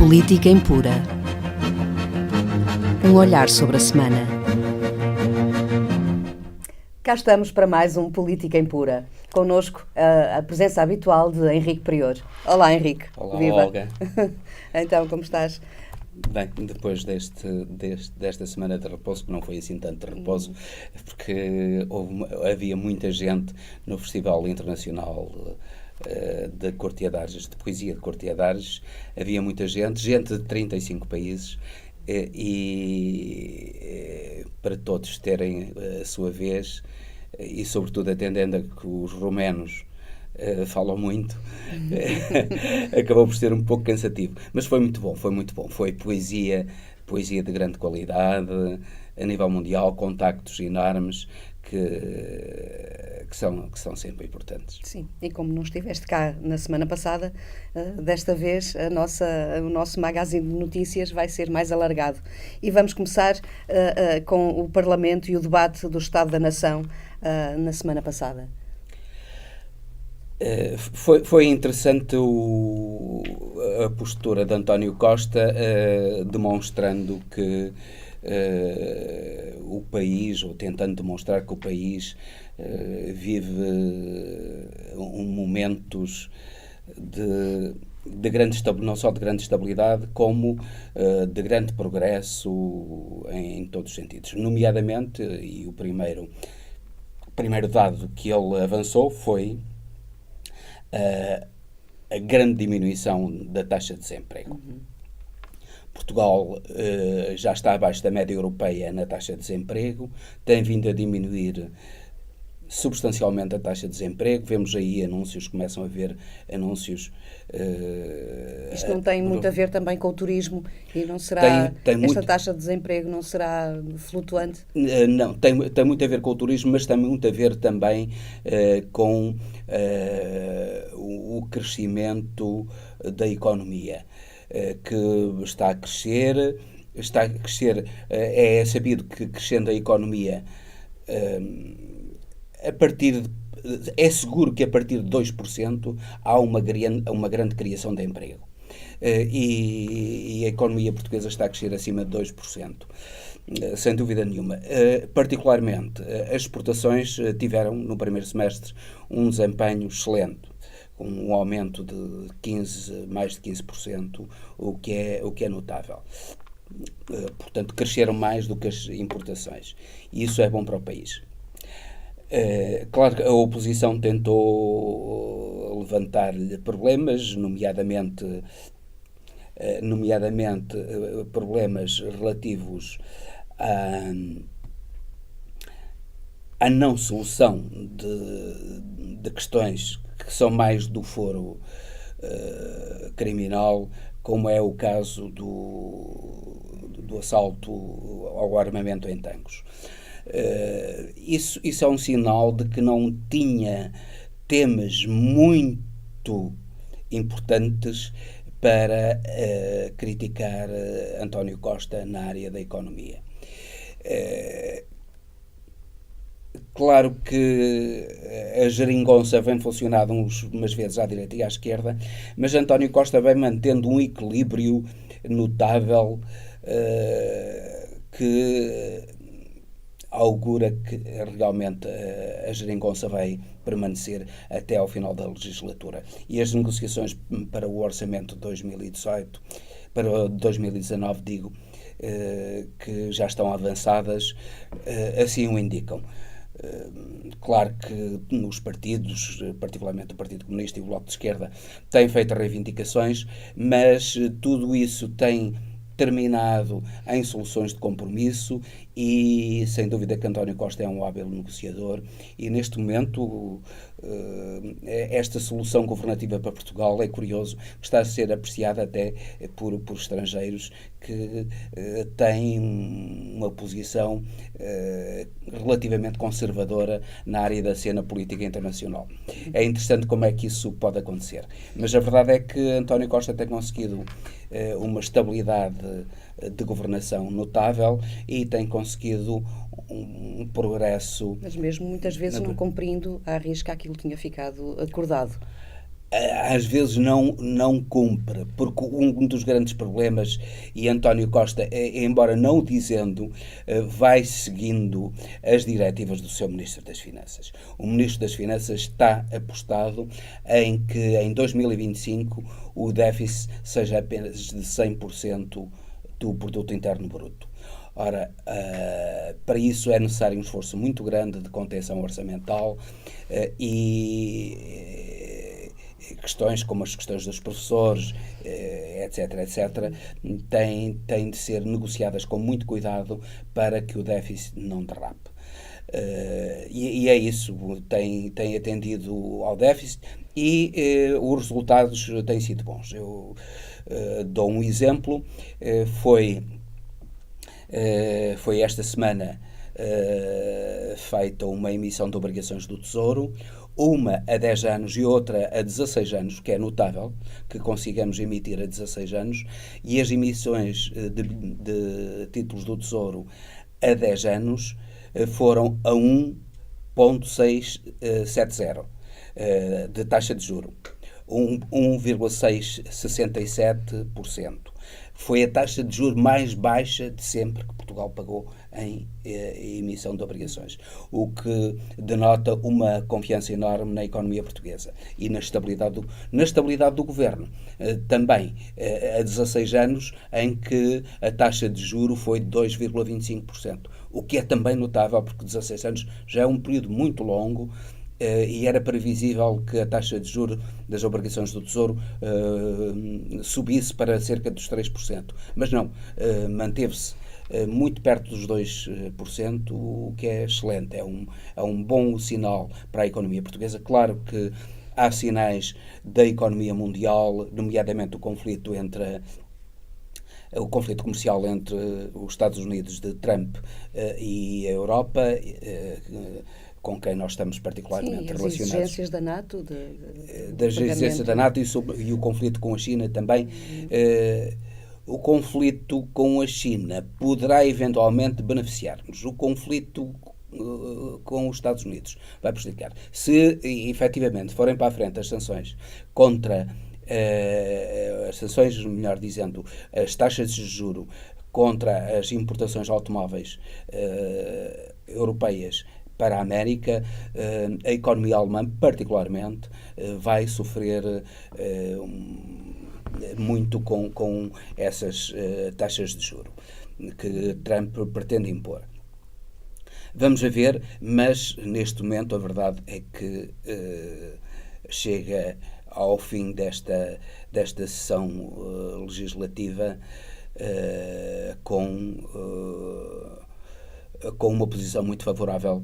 Política Impura. Um olhar sobre a semana. Cá estamos para mais um Política Impura. Connosco a presença habitual de Henrique Prior. Olá, Henrique. Olá, Viva. Olga. Então, como estás? Bem, depois desta semana de repouso, que não foi assim tanto de repouso, porque havia muita gente no Festival Internacional de Corteadares, de Poesia de Corteadares, havia muita gente de 35 países, e para todos terem a sua vez, e sobretudo atendendo a que os romenos falam muito, acabou por ser um pouco cansativo, mas foi muito bom, foi poesia de grande qualidade, a nível mundial, contactos enormes que são sempre importantes. Sim, e como não estiveste cá na semana passada, desta vez o nosso magazine de notícias vai ser mais alargado. E vamos começar com o Parlamento e o debate do Estado da Nação na semana passada. Foi interessante a postura de António Costa, demonstrando que o país, ou tentando demonstrar que o país vive momentos de grande estabilidade, não só de grande estabilidade, como de grande progresso em todos os sentidos. Nomeadamente, e o primeiro dado que ele avançou foi a grande diminuição da taxa de desemprego. Portugal já está abaixo da média europeia na taxa de desemprego, tem vindo a diminuir substancialmente a taxa de desemprego. Vemos aí anúncios, começam a haver anúncios. Isto não tem muito a ver também com o turismo e não será, esta taxa de desemprego não será flutuante? Não, tem muito a ver com o turismo, mas tem muito a ver também com o crescimento da economia, que está a crescer. É sabido que, crescendo a economia, é seguro que a partir de 2% há uma grande criação de emprego. E a economia portuguesa está a crescer acima de 2%, sem dúvida nenhuma. Particularmente, as exportações tiveram, no primeiro semestre, um desempenho excelente, com um aumento de mais de 15%, o que é notável. Portanto, cresceram mais do que as importações. E isso é bom para o país. Claro que a oposição tentou levantar-lhe problemas, nomeadamente problemas relativos à não solução de questões que são mais do foro criminal, como é o caso do assalto ao armamento em Tancos. Isso é um sinal de que não tinha temas muito importantes para criticar António Costa na área da economia. Claro que a geringonça vem funcionando umas vezes à direita e à esquerda, mas António Costa vem mantendo um equilíbrio notável que augura que realmente a geringonça vai permanecer até ao final da legislatura. E as negociações para o orçamento de 2018, para 2019, digo, que já estão avançadas, assim o indicam. Claro que os partidos, particularmente o Partido Comunista e o Bloco de Esquerda, têm feito reivindicações, mas tudo isso tem terminado em soluções de compromisso e, sem dúvida, que António Costa é um hábil negociador e, neste momento, esta solução governativa para Portugal é curioso, está a ser apreciada até por estrangeiros que têm uma posição relativamente conservadora na área da cena política internacional. É interessante como é que isso pode acontecer. Mas a verdade é que António Costa tem conseguido uma estabilidade de governação notável e tem conseguido um progresso. Mas mesmo muitas vezes não cumprindo à risca aquilo que tinha ficado acordado. às vezes não cumpre, porque um dos grandes problemas, e António Costa, embora não o dizendo, vai seguindo as diretivas do seu Ministro das Finanças. O Ministro das Finanças está apostado em que em 2025 o déficit seja apenas de 100% do produto interno bruto. Ora, para isso é necessário um esforço muito grande de contenção orçamental e questões como as questões dos professores, etc., têm de ser negociadas com muito cuidado para que o déficit não derrape. E é isso, tem atendido ao déficit e os resultados têm sido bons. Eu dou um exemplo, foi esta semana feita uma emissão de obrigações do Tesouro, uma a 10 anos e outra a 16 anos, que é notável que consigamos emitir a 16 anos, e as emissões de títulos do Tesouro a 10 anos foram a 1,670 de taxa de juro, 1,667%. Foi a taxa de juros mais baixa de sempre que Portugal pagou em emissão de obrigações, o que denota uma confiança enorme na economia portuguesa e na estabilidade do governo. Também a 16 anos, em que a taxa de juro foi de 2,25%, o que é também notável, porque 16 anos já é um período muito longo, e era previsível que a taxa de juros das obrigações do Tesouro subisse para cerca dos 3%. Mas não, manteve-se muito perto dos 2%, o que é excelente. É um bom sinal para a economia portuguesa. Claro que há sinais da economia mundial, nomeadamente o conflito comercial entre os Estados Unidos de Trump e a Europa, com quem nós estamos particularmente relacionados. As exigências da NATO. Das exigências da NATO e o conflito com a China também. O conflito com a China poderá eventualmente beneficiar-nos. O conflito com os Estados Unidos vai prejudicar. Se efetivamente forem para a frente as sanções contra as sanções, melhor dizendo, as taxas de juro contra as importações de automóveis europeias para a América, a economia alemã, particularmente, vai sofrer muito com essas taxas de juro que Trump pretende impor. Vamos a ver, mas neste momento a verdade é que chega ao fim desta sessão legislativa com uma posição muito favorável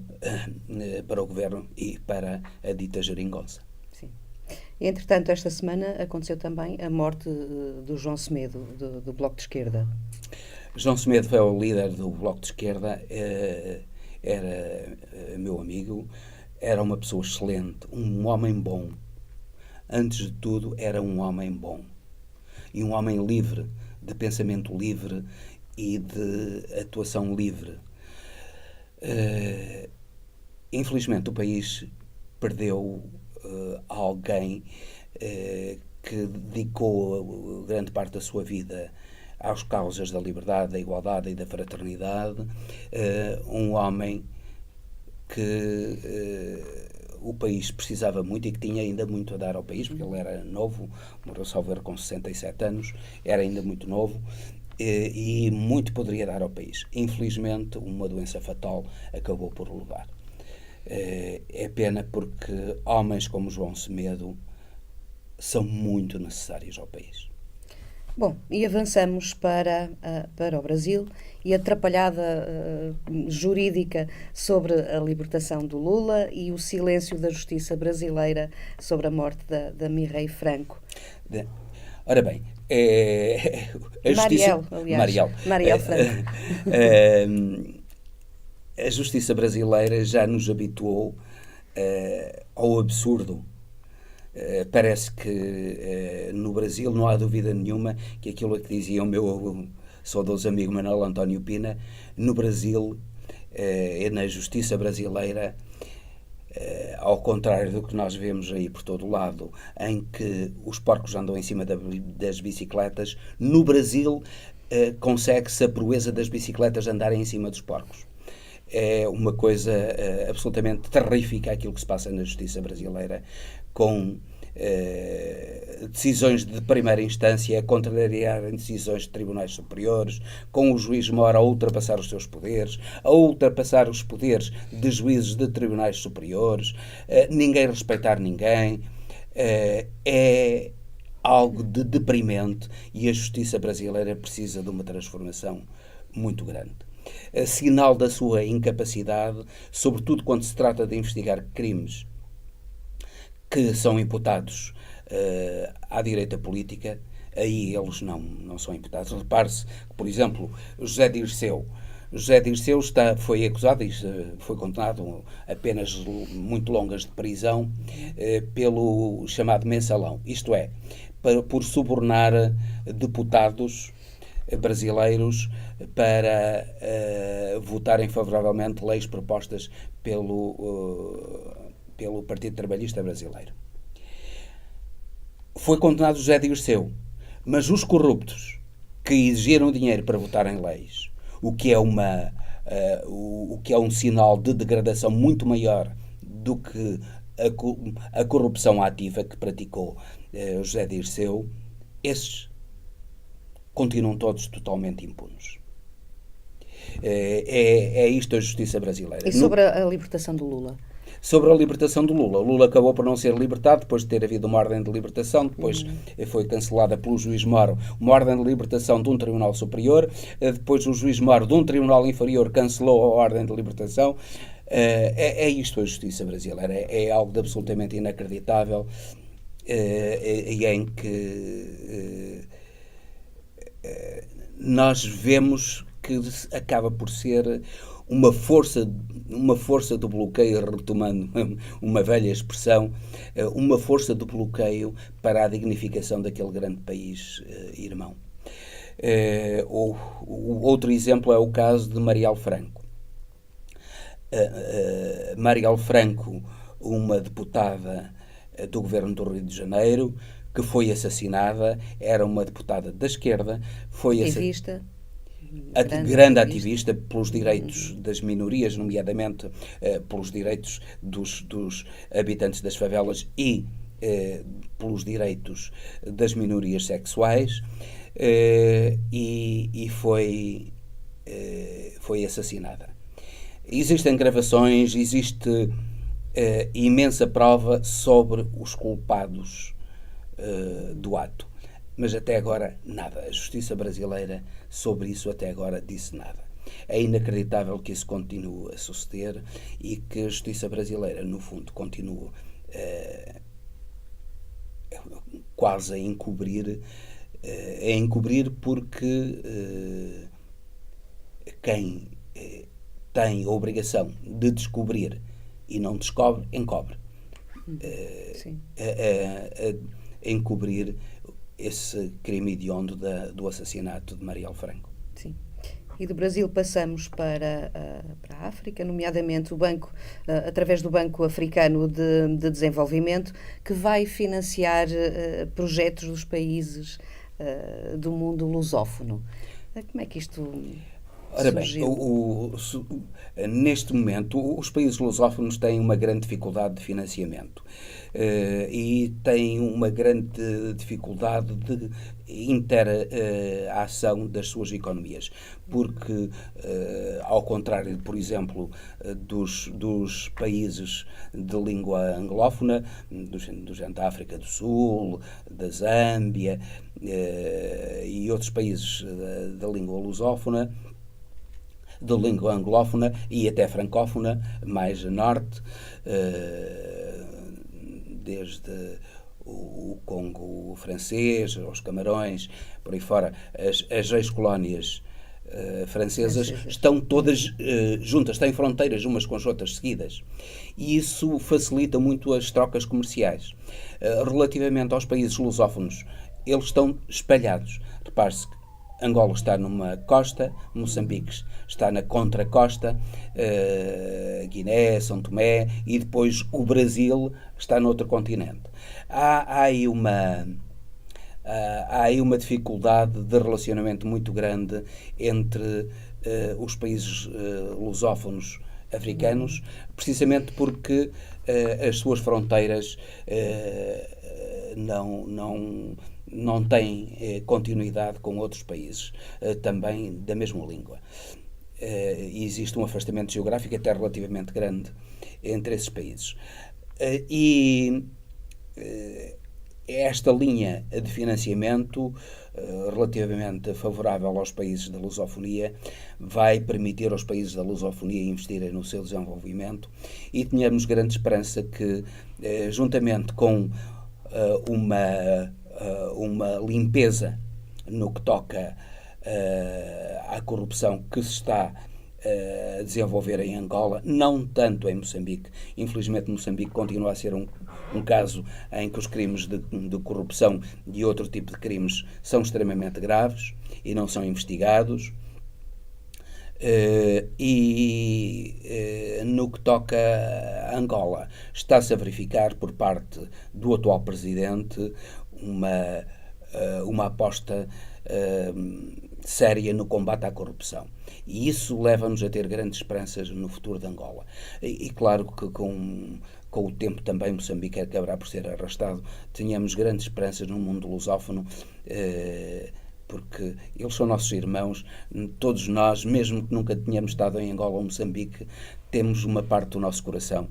para o Governo e para a dita geringonça. Sim. Entretanto, esta semana aconteceu também a morte do João Semedo, do Bloco de Esquerda. João Semedo foi o líder do Bloco de Esquerda, era meu amigo, era uma pessoa excelente, um homem bom. Antes de tudo, era um homem bom. E um homem livre, de pensamento livre e de atuação livre. Infelizmente o país perdeu alguém que dedicou grande parte da sua vida às causas da liberdade, da igualdade e da fraternidade, um homem que o país precisava muito e que tinha ainda muito a dar ao país, porque ele era novo, morreu salvo erro com 67 anos, era ainda muito novo, e muito poderia dar ao país. Infelizmente, uma doença fatal acabou por o levar. É pena, porque homens como João Semedo são muito necessários ao país. Bom, e avançamos para o Brasil e a atrapalhada jurídica sobre a libertação do Lula e o silêncio da justiça brasileira sobre a morte da Mirei Franco. Ora bem, Marielle Franco. A justiça brasileira já nos habituou ao absurdo. Parece que no Brasil não há dúvida nenhuma que aquilo que dizia o meu saudoso amigo Manuel António Pina, no Brasil, na justiça brasileira, ao contrário do que nós vemos aí por todo o lado, em que os porcos andam em cima das bicicletas, no Brasil consegue-se a proeza das bicicletas andarem em cima dos porcos. É uma coisa absolutamente terrífica aquilo que se passa na justiça brasileira, com decisões de primeira instância a contrariarem decisões de tribunais superiores, com o juiz mora a ultrapassar os seus poderes, a ultrapassar os poderes de juízes de tribunais superiores, ninguém respeitar ninguém. É algo de deprimente e a justiça brasileira precisa de uma transformação muito grande. Sinal da sua incapacidade, sobretudo quando se trata de investigar crimes que são imputados à direita política, aí eles não são imputados. Repare-se que, por exemplo, José Dirceu foi acusado e foi condenado a penas muito longas de prisão pelo chamado mensalão, isto é, por subornar deputados brasileiros para votarem favoravelmente leis propostas pelo Partido Trabalhista Brasileiro. Foi condenado José Dirceu, mas os corruptos que exigiram dinheiro para votar em leis, o que é um sinal de degradação muito maior do que a corrupção ativa que praticou José Dirceu, esses continuam todos totalmente impunes. É isto a justiça brasileira. E sobre a libertação do Lula? Sobre a libertação do Lula. O Lula acabou por não ser libertado, depois de ter havido uma ordem de libertação, depois foi cancelada pelo juiz Moro uma ordem de libertação de um tribunal superior, depois o juiz Moro de um tribunal inferior cancelou a ordem de libertação. É isto a justiça brasileira. É algo de absolutamente inacreditável e em que nós vemos que acaba por ser uma força do bloqueio, retomando uma velha expressão, uma força do bloqueio para a dignificação daquele grande país irmão. O outro exemplo é o caso de Marielle Franco. Marielle Franco, uma deputada do governo do Rio de Janeiro, que foi assassinada, era uma deputada da esquerda, foi ativista. Grande ativista pelos direitos das minorias, nomeadamente pelos direitos dos habitantes das favelas e pelos direitos das minorias sexuais, e foi assassinada. Existem gravações, existe imensa prova sobre os culpados do ato. Mas até agora nada. A justiça brasileira sobre isso até agora disse nada. É inacreditável que isso continue a suceder e que a justiça brasileira, no fundo, continue quase a encobrir porque quem tem a obrigação de descobrir e não descobre, encobre. Encobrir esse crime hediondo do assassinato de Marielle Franco. Sim. E do Brasil passamos para a África, nomeadamente o banco, através do Banco Africano de Desenvolvimento, que vai financiar projetos dos países do mundo lusófono. Como é que isto surgiu? Ora bem, neste momento os países lusófonos têm uma grande dificuldade de financiamento e têm uma grande dificuldade de interação das suas economias, porque ao contrário, por exemplo, dos países de língua anglófona, do género da África do Sul, da Zâmbia e outros países da língua lusófona, de língua anglófona e até francófona, mais a norte, desde o Congo francês, os Camarões, por aí fora, as ex-colónias francesas estão todas juntas, têm fronteiras umas com as outras seguidas. E isso facilita muito as trocas comerciais. Relativamente aos países lusófonos, eles estão espalhados. Repare-se que Angola está numa costa, Moçambique está na contracosta, Guiné, São Tomé, e depois o Brasil está noutro continente. Há aí uma dificuldade de relacionamento muito grande entre os países lusófonos africanos, precisamente porque as suas fronteiras não têm continuidade com outros países também da mesma língua. E existe um afastamento geográfico até relativamente grande entre esses países. Esta linha de financiamento relativamente favorável aos países da lusofonia vai permitir aos países da lusofonia investirem no seu desenvolvimento, e tínhamos grande esperança que, juntamente com uma limpeza no que toca à corrupção que se está a desenvolver em Angola, não tanto em Moçambique. Infelizmente, Moçambique continua a ser um caso em que os crimes de corrupção e outro tipo de crimes são extremamente graves e não são investigados. No que toca a Angola, está-se a verificar por parte do atual presidente uma aposta séria no combate à corrupção. E isso leva-nos a ter grandes esperanças no futuro de Angola. E claro que com o tempo também Moçambique acabará por ser arrastado. Tínhamos grandes esperanças no mundo lusófono, porque eles são nossos irmãos. Todos nós, mesmo que nunca tenhamos estado em Angola ou Moçambique, temos uma parte do nosso coração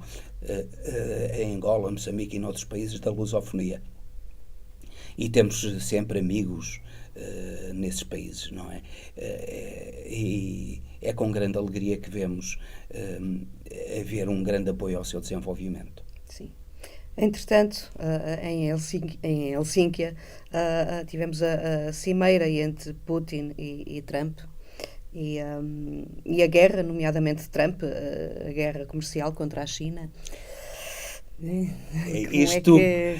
em Angola, Moçambique e noutros países da lusofonia. E temos sempre amigos nesses países, não é? E é com grande alegria que vemos haver um grande apoio ao seu desenvolvimento. Sim. Entretanto, em Helsínquia, tivemos a cimeira entre Putin e Trump, e a guerra, nomeadamente de Trump, a guerra comercial contra a China. Isto é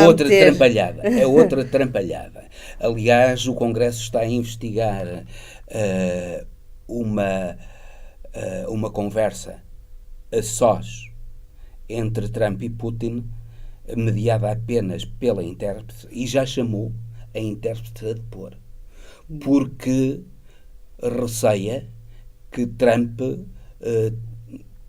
outra trampalhada. É outra trampalhada. Aliás, o Congresso está a investigar uma conversa a sós entre Trump e Putin, mediada apenas pela intérprete, e já chamou a intérprete a depor, porque receia que Trump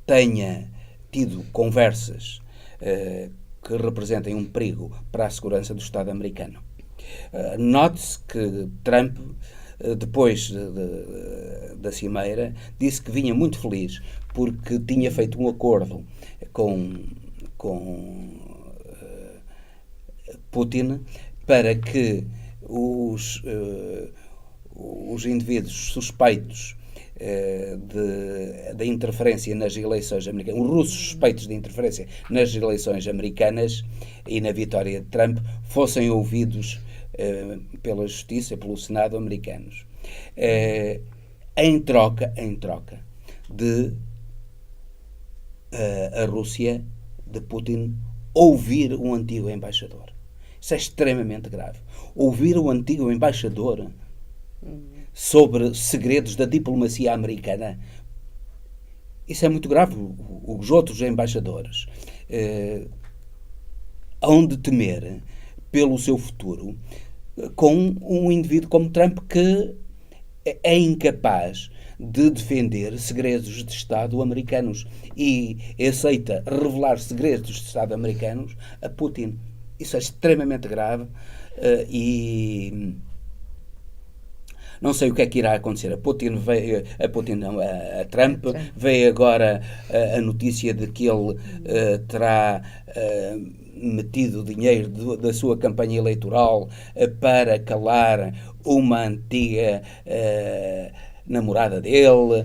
tenha tido conversas que representem um perigo para a segurança do Estado americano. Note-se que Trump, depois da cimeira, disse que vinha muito feliz porque tinha feito um acordo com Putin para que os indivíduos suspeitos da interferência nas eleições americanas, os russos suspeitos de interferência nas eleições americanas e na vitória de Trump, fossem ouvidos pela justiça, pelo Senado americanos, em troca de a Rússia, de Putin, ouvir um antigo embaixador. Isso é extremamente grave. Ouvir o antigo embaixador sobre segredos da diplomacia americana, isso é muito grave. Os outros embaixadores hão de temer pelo seu futuro com um indivíduo como Trump, que é incapaz de defender segredos de Estado americanos e aceita revelar segredos de Estado americanos a Putin. Isso é extremamente grave e não sei o que é que irá acontecer. A Trump veio agora a notícia de que ele terá metido dinheiro da sua campanha eleitoral para calar uma antiga namorada dele,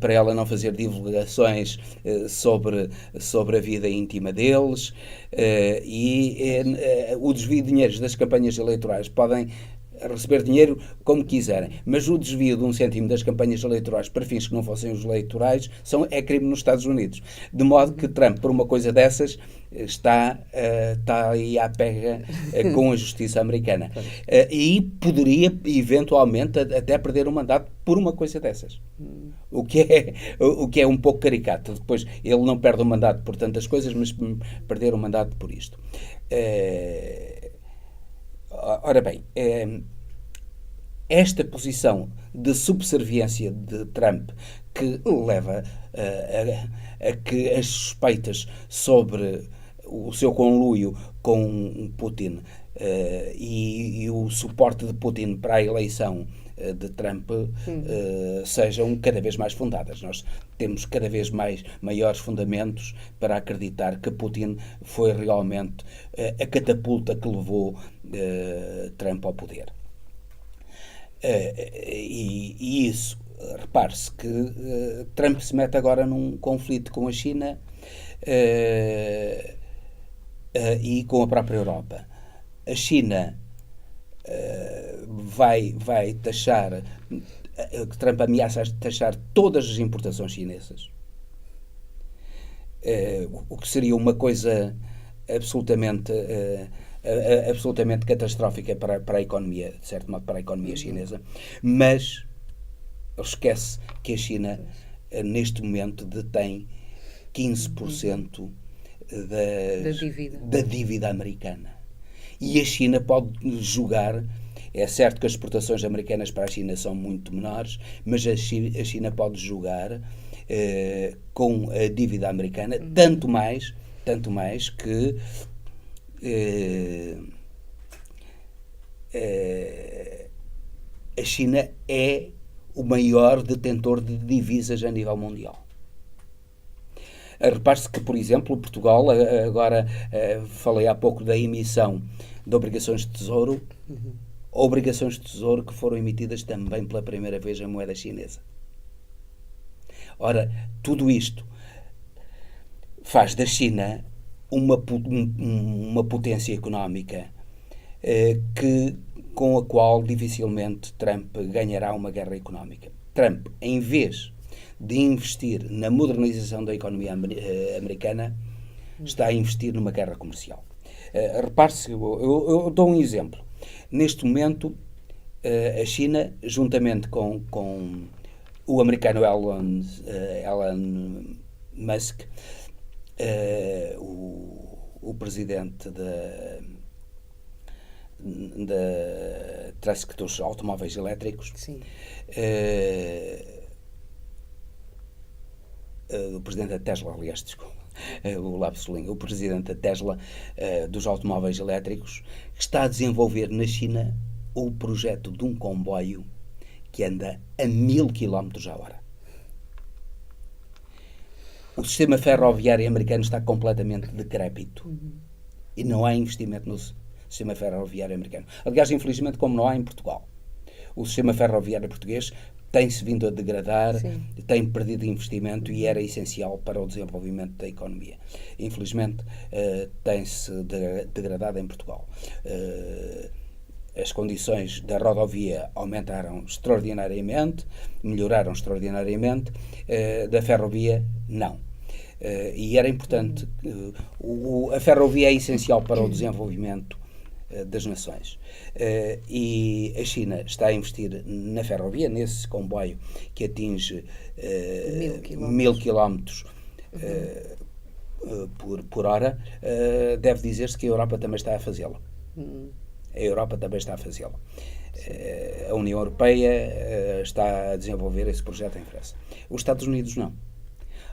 para ela não fazer divulgações sobre a vida íntima deles, e o desvio de dinheiros das campanhas eleitorais podem receber dinheiro como quiserem, mas o desvio de 1 cêntimo das campanhas eleitorais para fins que não fossem os eleitorais é crime nos Estados Unidos. De modo que Trump, por uma coisa dessas, está aí à pega com a justiça americana. E poderia, eventualmente, até perder o mandato por uma coisa dessas. O que é um pouco caricato. Depois, ele não perde o mandato por tantas coisas, mas perder o mandato por isto. Ora bem, esta posição de subserviência de Trump, que leva a que as suspeitas sobre o seu conluio com Putin e o suporte de Putin para a eleição de Trump sejam cada vez mais fundadas. Nós temos cada vez maiores fundamentos para acreditar que Putin foi realmente a catapulta que levou Trump ao poder. E isso, repare-se que Trump se mete agora num conflito com a China e com a própria Europa. A China vai taxar, Trump ameaça taxar todas as importações chinesas, o que seria uma coisa absolutamente catastrófica para a economia, de certo modo, para a economia chinesa, mas ele esquece que a China, neste momento, detém 15% da dívida americana. E a China pode jogar. É certo que as exportações americanas para a China são muito menores, mas a China pode jogar com a dívida americana, tanto mais que a China é o maior detentor de divisas a nível mundial. Repare-se que, por exemplo, Portugal, agora falei há pouco da emissão de obrigações de tesouro, obrigações de tesouro que foram emitidas também pela primeira vez em moeda chinesa. Ora, tudo isto faz da China uma potência económica com a qual dificilmente Trump ganhará uma guerra económica. Trump, em vez de investir na modernização da economia americana, está a investir numa guerra comercial. Repare-se, eu dou um exemplo. Neste momento, a China, juntamente com o americano Elon Musk, o presidente da Truck dos automóveis elétricos, o presidente da Tesla, aliás, desculpa, o lapsus linguae, o presidente da Tesla dos automóveis elétricos, está a desenvolver na China o projeto de um comboio que anda a 1000 km/h. O sistema ferroviário americano está completamente decrépito e não há investimento no sistema ferroviário americano. Aliás, infelizmente, como não há em Portugal. O sistema ferroviário português tem-se vindo a degradar, tem perdido investimento e era essencial para o desenvolvimento da economia. Infelizmente, tem-se degradado em Portugal. As condições da rodovia aumentaram extraordinariamente, melhoraram extraordinariamente, da ferrovia, não. E era importante, a ferrovia é essencial para o desenvolvimento das nações. E a China está a investir na ferrovia, nesse comboio que atinge 1000 quilómetros por hora. Deve dizer-se que a Europa também está a fazê-lo. A Europa também está a fazê-lo. A União Europeia está a desenvolver esse projeto em França. Os Estados Unidos não.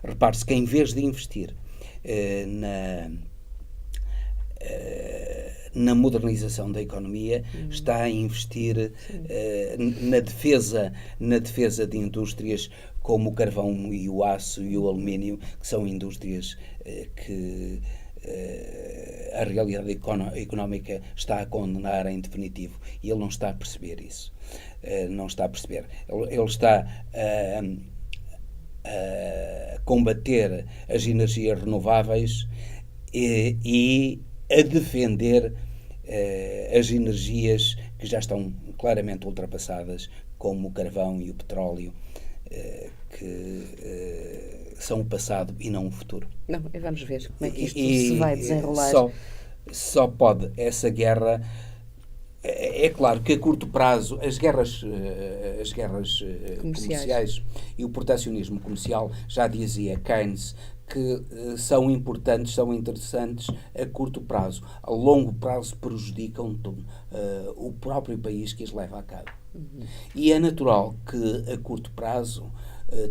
Repare-se que em vez de investir na modernização da economia, está a investir na defesa de indústrias como o carvão e o aço e o alumínio, que são indústrias que a realidade económica está a condenar em definitivo, e ele não está a perceber isso. Não está a perceber. Ele está a combater as energias renováveis e a defender as energias que já estão claramente ultrapassadas, como o carvão e o petróleo, que são o passado e não o futuro. Não, e vamos ver como é que isto se vai desenrolar. Só pode essa guerra. É claro que a curto prazo as guerras comerciais e o protecionismo comercial, já dizia Keynes, que são importantes, são interessantes a curto prazo. A longo prazo prejudicam o próprio país que as leva a cabo. E é natural que a curto prazo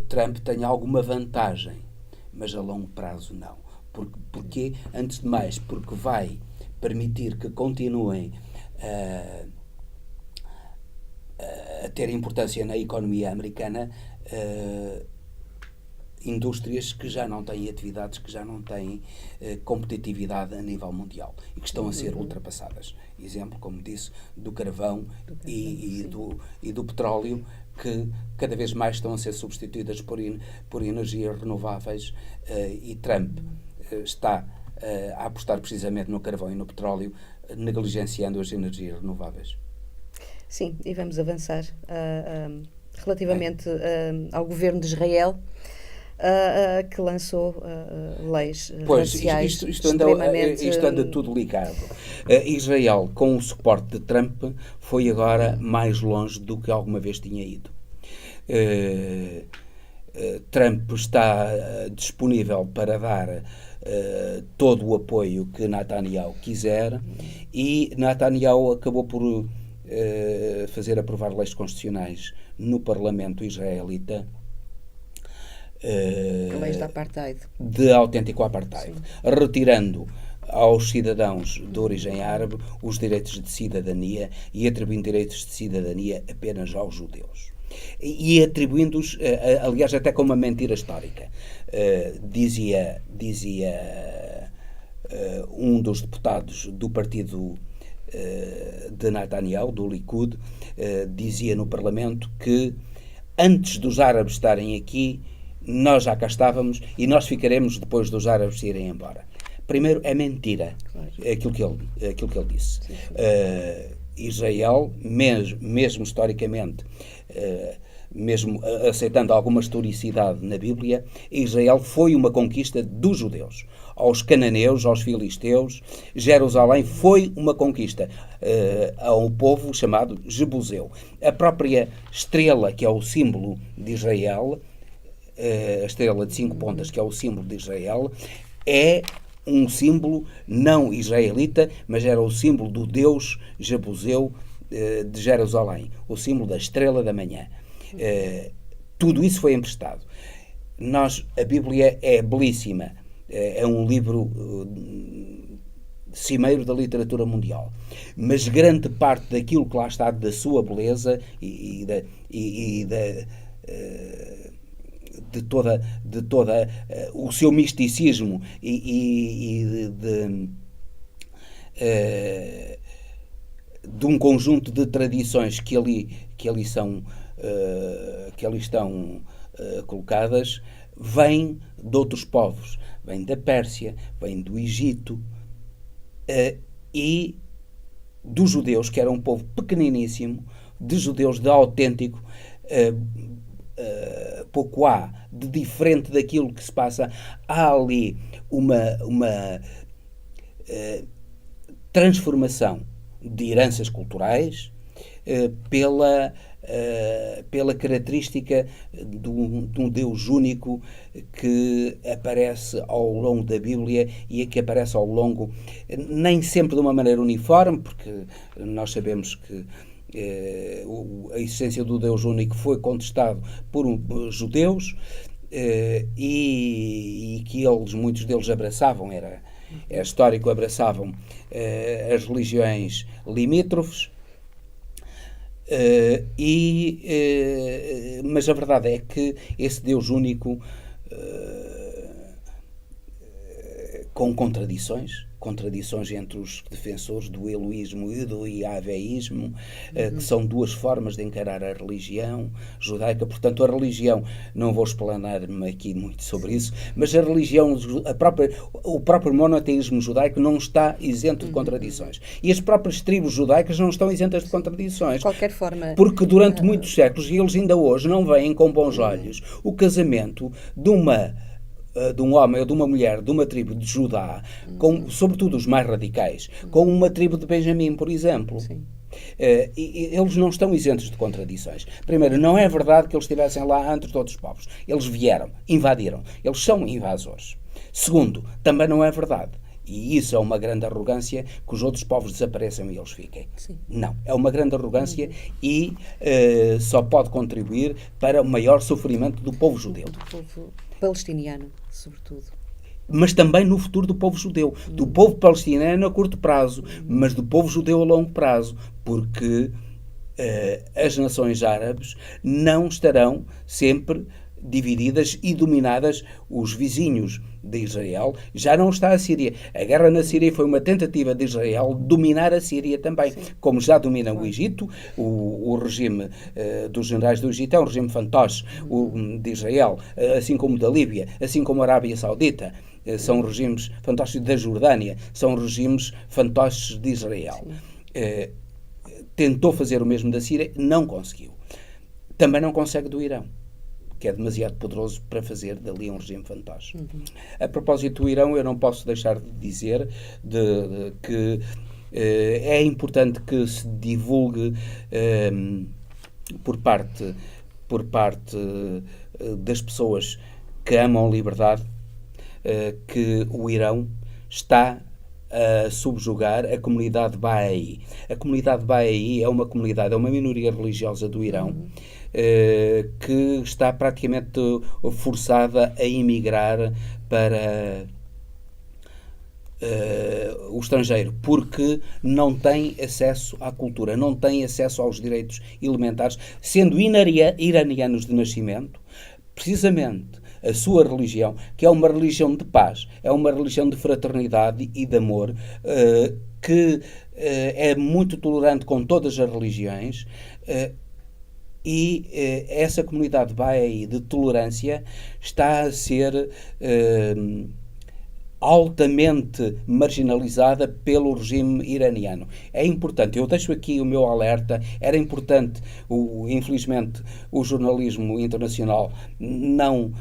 Trump tenha alguma vantagem, mas a longo prazo não. Porque, antes de mais, porque vai permitir que continuem a ter importância na economia americana indústrias que já não têm atividades, que já não têm competitividade a nível mundial e que estão a ser ultrapassadas. Exemplo, como disse, do carvão e do petróleo, que cada vez mais estão a ser substituídas por energias renováveis, e Trump está a apostar precisamente no carvão e no petróleo, negligenciando as energias renováveis. Sim, e vamos avançar relativamente ao governo de Israel, que lançou leis raciais isto extremamente... anda tudo ligado. Israel, com o suporte de Trump, foi agora mais longe do que alguma vez tinha ido. Trump está disponível para dar todo o apoio que Netanyahu quiser, e Netanyahu acabou por fazer aprovar leis constitucionais no Parlamento israelita, leis de apartheid. De autêntico apartheid, retirando aos cidadãos de origem árabe os direitos de cidadania e atribuindo direitos de cidadania apenas aos judeus. E atribuindo-os, aliás, até com uma mentira histórica. Dizia um dos deputados do partido de Netanyahu, do Likud, dizia no Parlamento que antes dos árabes estarem aqui, nós já cá estávamos e nós ficaremos depois dos árabes irem embora. Primeiro, é mentira, claro, aquilo que ele disse. Israel, mesmo historicamente, mesmo aceitando alguma historicidade na Bíblia, Israel foi uma conquista dos judeus. Aos cananeus, aos filisteus, Jerusalém foi uma conquista a um povo chamado Jebuseu. A própria estrela, que é o símbolo de Israel, a estrela de 5 pontas, que é o símbolo de Israel, é um símbolo não israelita, mas era o símbolo do Deus Jebuseu de Jerusalém, o símbolo da estrela da manhã. Tudo isso foi emprestado. A Bíblia é belíssima, é um livro cimeiro da literatura mundial, mas grande parte daquilo que lá está, da sua beleza de toda o seu misticismo de um conjunto de tradições que ali estão colocadas, vem de outros povos, vem da Pérsia, vem do Egito, e dos judeus, que era um povo pequeniníssimo, de judeus de autêntico, pouco há de diferente daquilo que se passa. Há ali uma transformação de heranças culturais pela característica de um Deus único que aparece ao longo da Bíblia e que aparece ao longo, nem sempre de uma maneira uniforme, porque nós sabemos que a existência do Deus único foi contestado por judeus, e que muitos deles abraçavam, é histórico, abraçavam as religiões limítrofes, mas a verdade é que esse Deus único, com contradições, contradições entre os defensores do eloísmo e do iaveísmo, que são duas formas de encarar a religião judaica. Portanto, a religião, não vou explanar-me aqui muito sobre isso, mas a religião, o próprio monoteísmo judaico não está isento de contradições. E as próprias tribos judaicas não estão isentas de contradições. De qualquer forma... Porque durante muitos séculos, e eles ainda hoje não veem com bons olhos, o casamento de um homem ou de uma mulher de uma tribo de Judá, sobretudo os mais radicais, com uma tribo de Benjamim, por exemplo. Sim. Eles não estão isentos de contradições. Primeiro, não é verdade que eles estivessem lá antes de outros povos. Eles vieram, invadiram. Eles são invasores. Segundo, também não é verdade. E isso é uma grande arrogância, que os outros povos desapareçam e eles fiquem. Sim. Não. É uma grande arrogância e só pode contribuir para o maior sofrimento do povo judeu. Do povo palestiniano, sobretudo. Mas também no futuro do povo judeu. Do povo palestiniano a curto prazo, mas do povo judeu a longo prazo. Porque as nações árabes não estarão sempre divididas e dominadas. Os vizinhos de Israel, já não está a Síria. A guerra na Síria foi uma tentativa de Israel dominar a Síria também, como já domina o Egito. O regime dos generais do Egito é um regime fantoche de Israel, assim como da Líbia, assim como a Arábia Saudita. São regimes fantoches da Jordânia, são regimes fantoches de Israel. Tentou fazer o mesmo da Síria, não conseguiu. Também não consegue do Irão, que é demasiado poderoso para fazer dali um regime fantoche. A propósito do Irão, eu não posso deixar de dizer que é importante que se divulgue por parte das pessoas que amam liberdade que o Irão está a subjugar a comunidade Bahá'í. A comunidade Bahá'í é uma minoria religiosa do Irão, que está praticamente forçada a emigrar para o estrangeiro, porque não tem acesso à cultura, não tem acesso aos direitos elementares, sendo iranianos de nascimento. Precisamente a sua religião, que é uma religião de paz, é uma religião de fraternidade e de amor, que é muito tolerante com todas as religiões, e essa comunidade Bahá'í de tolerância está a ser altamente marginalizada pelo regime iraniano. É importante, eu deixo aqui o meu alerta, era importante, infelizmente, o jornalismo internacional não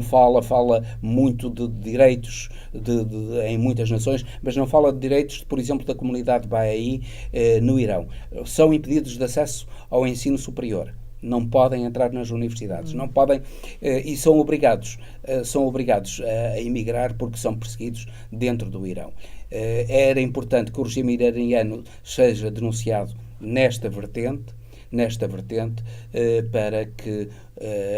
fala muito de direitos em muitas nações, mas não fala de direitos, por exemplo, da comunidade Bahá'í no Irão. São impedidos de acesso ao ensino superior. Não podem entrar nas universidades, não podem, e são obrigados a emigrar porque são perseguidos dentro do Irão. Era importante que o regime iraniano seja denunciado nesta vertente, para que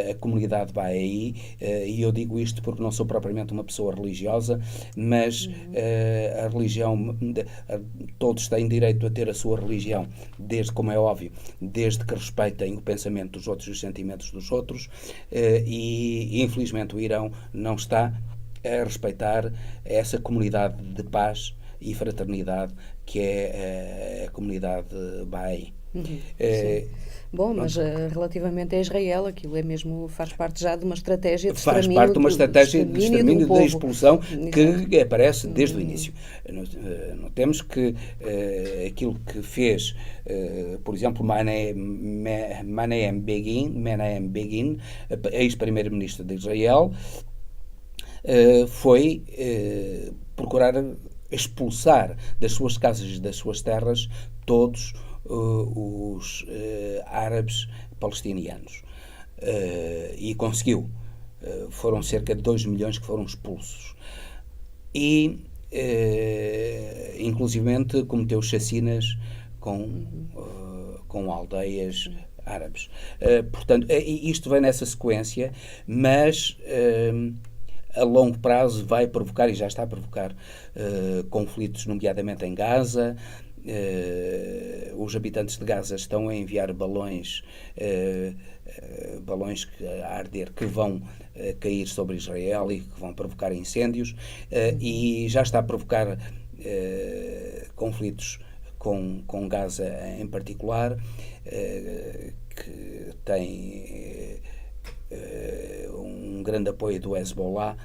a comunidade Bahá'í, e eu digo isto porque não sou propriamente uma pessoa religiosa, mas a religião, todos têm direito a ter a sua religião, como é óbvio, desde que respeitem o pensamento dos outros e os sentimentos dos outros, e infelizmente o Irão não está a respeitar essa comunidade de paz e fraternidade que é a comunidade Bahá'í. Bom, mas relativamente a Israel, aquilo faz parte já de uma estratégia de extermínio. Faz parte de uma estratégia de extermínio, da expulsão que aparece desde o início. Notemos que aquilo que fez, por exemplo, Menahem Begin, ex-primeiro-ministro de Israel, foi procurar expulsar das suas casas e das suas terras todos os árabes palestinianos. E conseguiu. Foram cerca de 2 milhões que foram expulsos. E, inclusivamente, cometeu chacinas com aldeias árabes. Portanto, isto vem nessa sequência, mas a longo prazo vai provocar, e já está a provocar, conflitos, nomeadamente em Gaza, os habitantes de Gaza estão a enviar balões a arder que vão cair sobre Israel e que vão provocar incêndios, e já está a provocar conflitos com Gaza em particular, que tem um grande apoio do Hezbollah,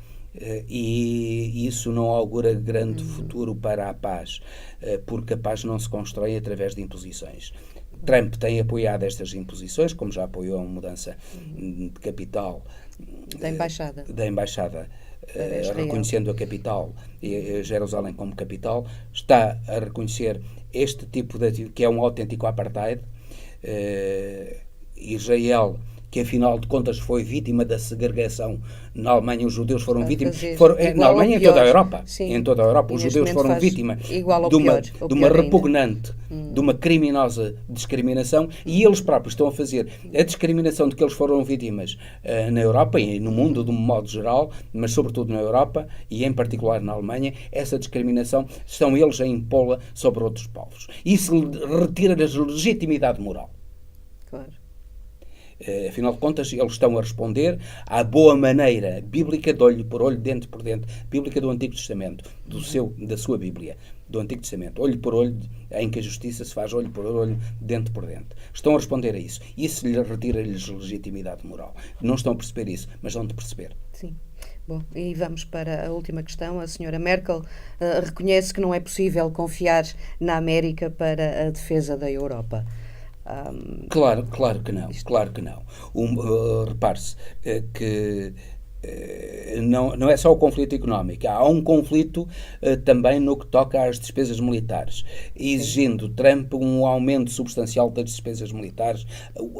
e isso não augura grande futuro para a paz, porque a paz não se constrói através de imposições. Trump tem apoiado estas imposições, como já apoiou a mudança de capital da embaixada reconhecendo a capital, Jerusalém como capital, está a reconhecer este tipo que é um autêntico apartheid. Israel, que afinal de contas foi vítima da segregação na Alemanha, os judeus foram vítimas, na Alemanha e em toda a Europa, os judeus foram vítimas de uma repugnante, de uma criminosa discriminação, e eles próprios estão a fazer a discriminação de que eles foram vítimas na Europa e no mundo de um modo geral, mas sobretudo na Europa e em particular na Alemanha. Essa discriminação estão eles a impô-la sobre outros povos. Isso retira-lhes legitimidade moral. Claro. Afinal de contas, eles estão a responder à boa maneira bíblica, de olho por olho, dente por dente, bíblica do Antigo Testamento, da sua Bíblia, do Antigo Testamento, olho por olho, em que a justiça se faz olho por olho, dente por dente. Estão a responder a isso. Isso retira-lhes legitimidade moral. Não estão a perceber isso, mas vão de perceber. Sim. Bom, e vamos para a última questão. A senhora Merkel reconhece que não é possível confiar na América para a defesa da Europa. Claro que não. Repare-se que não é só o conflito económico. Há um conflito também no que toca às despesas militares, exigindo Trump um aumento substancial das despesas militares,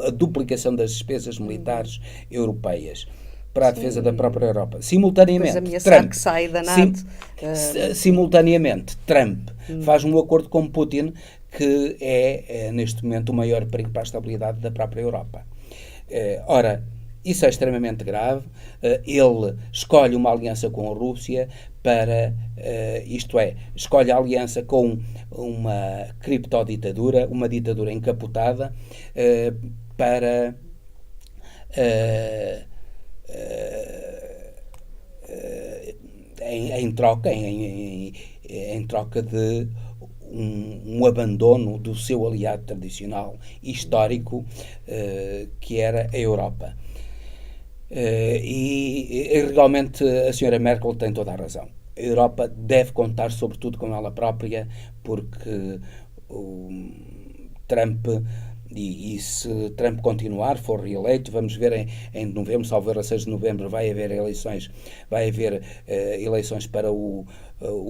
a duplicação das despesas militares europeias para a defesa da própria Europa. Simultaneamente, Trump, que sai da NATO. Simultaneamente, Trump faz um acordo com Putin, que é neste momento o maior perigo para a estabilidade da própria Europa. Ora, isso é extremamente grave. Ele escolhe uma aliança com a Rússia escolhe a aliança com uma criptoditadura, uma ditadura encapotada, em troca de um abandono do seu aliado tradicional histórico, que era a Europa. E realmente a senhora Merkel tem toda a razão. A Europa deve contar sobretudo com ela própria, porque Trump, e se Trump continuar, for reeleito, vamos ver em novembro, salvo a 6 de novembro, vai haver eleições para o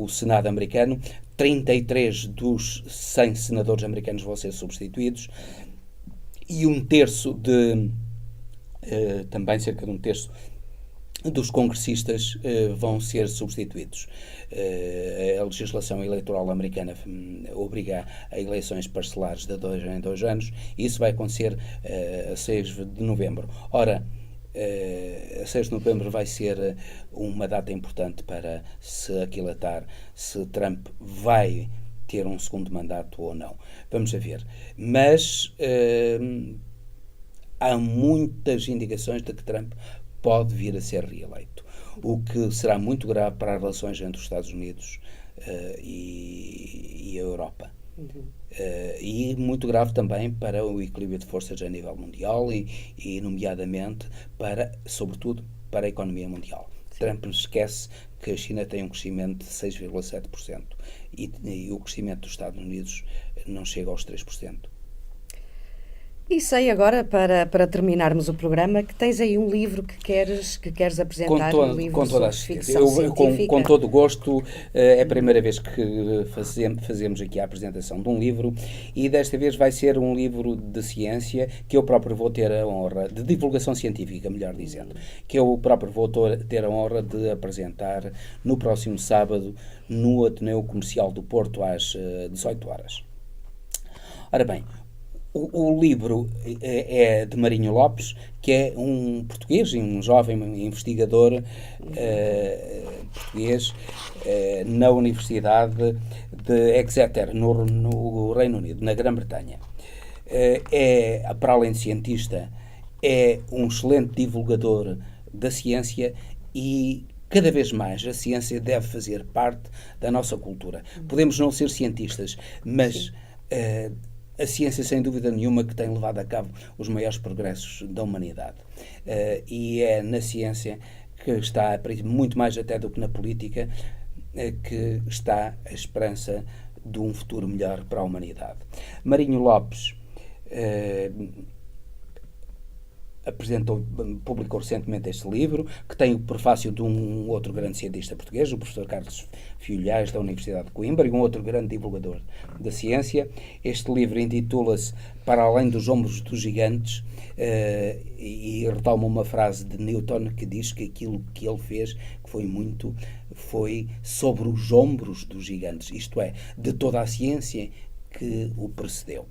Senado americano. 33 dos 100 senadores americanos vão ser substituídos, e também cerca de um terço dos congressistas vão ser substituídos. A legislação eleitoral americana obriga a eleições parcelares de 2 em 2 anos, e isso vai acontecer a 6 de novembro. Ora, a 6 de novembro vai ser uma data importante para se aquilatar se Trump vai ter um segundo mandato ou não. Vamos a ver. Mas há muitas indicações de que Trump pode vir a ser reeleito, o que será muito grave para as relações entre os Estados Unidos e a Europa. E muito grave também para o equilíbrio de forças a nível mundial e nomeadamente, sobretudo, para a economia mundial. Sim. Trump esquece que a China tem um crescimento de 6,7% e o crescimento dos Estados Unidos não chega aos 3%. E sei agora, para terminarmos o programa, que tens aí um livro que queres apresentar. Com toda a certeza. Com todo o gosto. É a primeira vez que fazemos aqui a apresentação de um livro, e desta vez vai ser um livro de ciência que eu próprio vou ter a honra, de divulgação científica, melhor dizendo, que eu próprio vou ter a honra de apresentar no próximo sábado no Ateneu Comercial do Porto às 18 horas. Ora bem, O livro é de Marinho Lopes, que é um português, um jovem investigador português na Universidade de Exeter, no Reino Unido, na Grã-Bretanha. Para além de cientista, é um excelente divulgador da ciência e cada vez mais a ciência deve fazer parte da nossa cultura. Podemos não ser cientistas, mas a ciência, sem dúvida nenhuma, que tem levado a cabo os maiores progressos da humanidade. E é na ciência que está, muito mais até do que na política, que está a esperança de um futuro melhor para a humanidade. Marinho Lopes publicou recentemente este livro, que tem o prefácio de um outro grande cientista português, o professor Carlos Fiolhais, da Universidade de Coimbra, e um outro grande divulgador da ciência. Este livro intitula-se Para Além dos Ombros dos Gigantes, e retoma uma frase de Newton que diz que aquilo que ele fez foi sobre os ombros dos gigantes, isto é, de toda a ciência que o precedeu.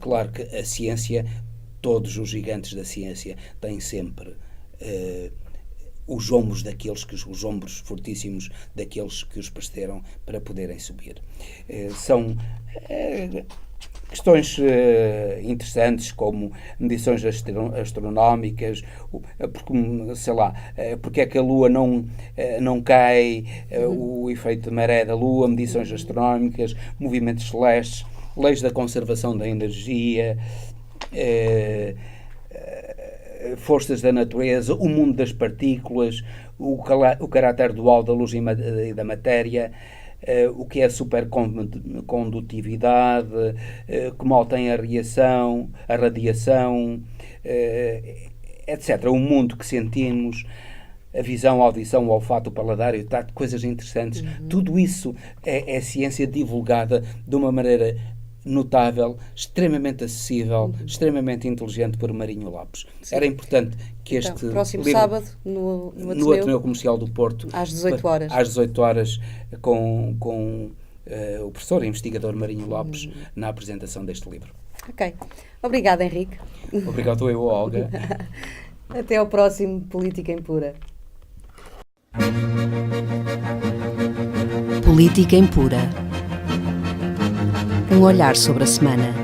Claro que a ciência, todos os gigantes da ciência têm sempre os ombros fortíssimos daqueles que os precederam para poderem subir. São questões interessantes, como medições astronómicas, porque é que a Lua não cai, o efeito de maré da Lua, medições astronómicas, movimentos celestes, leis da conservação da energia, forças da natureza, o mundo das partículas, o caráter dual da luz e da matéria, o que é a supercondutividade, como altera a radiação, etc. O mundo que sentimos, a visão, a audição, o olfato, o paladar, o tato, coisas interessantes. Tudo isso é ciência divulgada de uma maneira notável, extremamente acessível, extremamente inteligente por Marinho Lopes. Sim. Era importante que este próximo livro, sábado no Ateneu Comercial do Porto, às 18 horas, com o professor e investigador Marinho Lopes na apresentação deste livro. Ok. Obrigada, Henrique. Obrigado eu, Olga. Até ao próximo Política Impura. Política Impura. Um olhar sobre a semana.